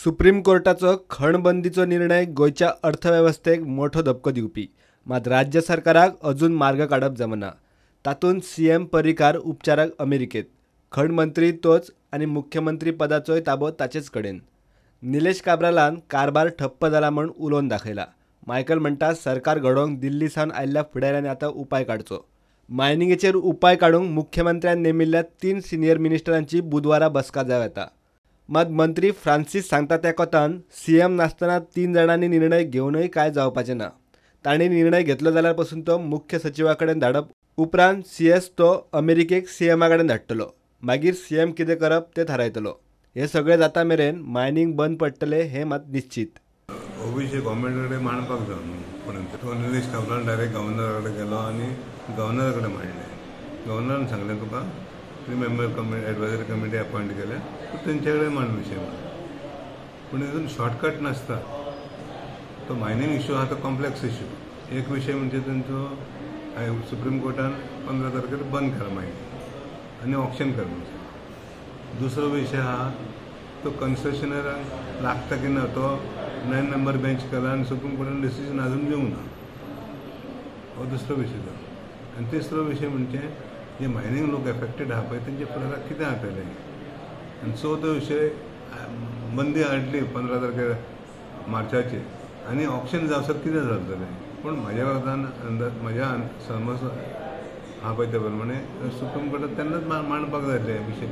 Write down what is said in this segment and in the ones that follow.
Supreme कोर्टाचो खणबंदीचो निर्णय गोयच्या अर्थव्यवस्थेक मोठो धपको दिवपी, मात राज्य सरकाराक अजून मार्ग काडप जमना। तातूंत सीएम पर्रीकार उपचाराक अमेरिकेत, खण मंत्री तोच आनी मुख्यमंत्री पदाचोय ताबो ताचेच कडेन। निलेश काब्रालान कारभार ठप्प जाला म्हूण उलोवन दाखयला। मायकल म्हणटा सरकार घडोवंक दिल्ली सावन आयिल्ल्या फुडाऱ्यांनी आतां उपाय काडचो। मायनिंगेचेर उपाय काडूंक मुख्यमंत्र्यान नेमिल्ल्या 3 सिनियर मिनिस्टरांची बुधवारा बसका जावं येता। मात मंत्री फ्रांसीस सांगता त्या कोतान सीएम नासतना 3 जाणांनी निर्णय घेवनय काय जावपाचें ना। तांणी निर्णय घेतलो जाल्यार पासून तो मुख्य सचिवा कडेन धाडप, उपरांत सीएस तो अमेरिकेक सीएमा कडेन धाडटलो। मागीर सीएम कितें करप तें थारायतलो। हे सगळें जाता मेरेन मायनिंग बंद पडटलें हें मात निश्चित। ओबीसी गव्हर्मेंटा कडेन मांडपाक जाय न्हू, पूण तो निलेश काब्रान डायरेक्ट गव्हर्नरा कडेन गेलो आनी गव्हर्नरा कडेन मांडलें। गव्हर्नरान सांगलें तुका 3 मेंबर एडवायजरी कमिटी अपॉयंट केल्या, तूं तेंचे कडेन मांड विशय मांड। पूण हितून शॉर्टकट नासता। तो मायनिंग इश्यू आहा तो कॉम्प्लेक्स इश्यू। एक विशय म्हणजे तेंचो सुप्रीम कोर्टान 15 तारखेर बंद केला मायनिंग आनी ऑक्शन करपाचें। दुसरो विशय आहा तो कन्सेशनरांक लागता की ना तो 9 मेंबर बेंच केला आनी सुप्रीम कोर्टान डिसिजन अजून घेवंक ना, हो दुसरो विशय जालो। आनी तिसरो विशय म्हणजे जे मायनिंग लोक एफेक्टेड आहा पळय तेंचे फुडाराक कितें जातलें। आनी चवथो विशय बंदी हाडली 15 तारखेर मार्चाची आनी ऑप्शन जावसर कितें जातलें। पूण म्हाज्या कोतान म्हाज्या समज आहा पळय ते प्रमाणे सुप्रीम कोर्टान तेन्नाच मांडपाक जाय आसलें हे विशय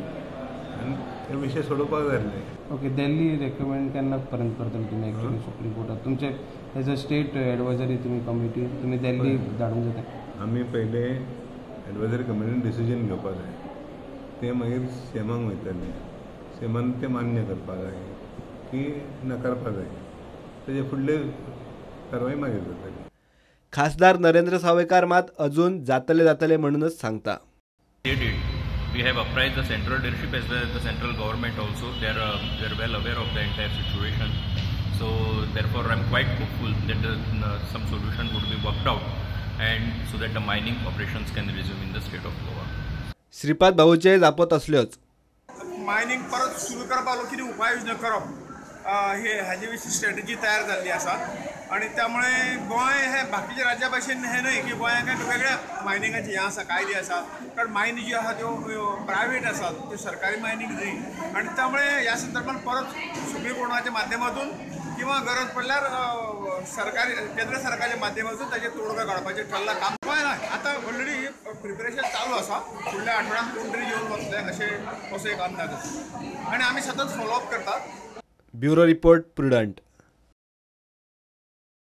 आनी हे विशय सोडोवपाक जाय आसले। ओके, दिल्ली रेकमेंड केन्ना पर्यंत करतले तुमी एक्चुअली सुप्रीम कोर्टात? तुमचे एज अ स्टेट एडवायजरी तुमी कमिटी तुमी दिल्ली धाडूंक जाता? आमी पयले एडवायजरी कमिटीन डिसिजन घेवपाक जाय, ते मागीर सीएमाक वयतले। सीएमान ते मान्य करपाक जाय की नाकारपाक जाय, तेजे फुडले कारवाई मागीर जातली। खासदार नरेंद्र सावयकार मात अजून जातले म्हणूनच सांगता। We have apprised the central leadership as well as the central government also. They are well aware of the entire situation. So therefore I'm quite hopeful that some solution would be worked out and so that the mining operations can resume in the state of Goa. Shripad भाऊचे जापत असल्योच mining परत सुरू करपाक कितें उपाययोजना करप हे हाजे विशीं स्ट्रॅटेजी तयार जाल्ली आसा। आणि त्यामुळे गोंय हे बाकीच्या राज्या भाशेन हे न्हय की गोंयाक एक वेगळ्या मायनिंगाचे हें आसा, कायदे आसा। कारण मायन जी आहा त्यो प्रायवेट आसात, त्यो सरकारी मायनिंग न्हय। आणि त्यामुळे ह्या संदर्भात परत सुप्रीम कोर्टाच्या माध्यमातून किंवा गरज पडल्यार सरकारी केंद्र सरकारच्या माध्यमातून ताचे तोडगा काडपाचें ठरलां काम। गोंय आतां ऑलरेडी प्रिपरेशन चालू आसा, फुडल्या आठवड्यात कोण तरी येवन वतले अशें असो एक अंदाज आसा आनी आमी सतत फॉलोअप करतात। Bureau report, prudent.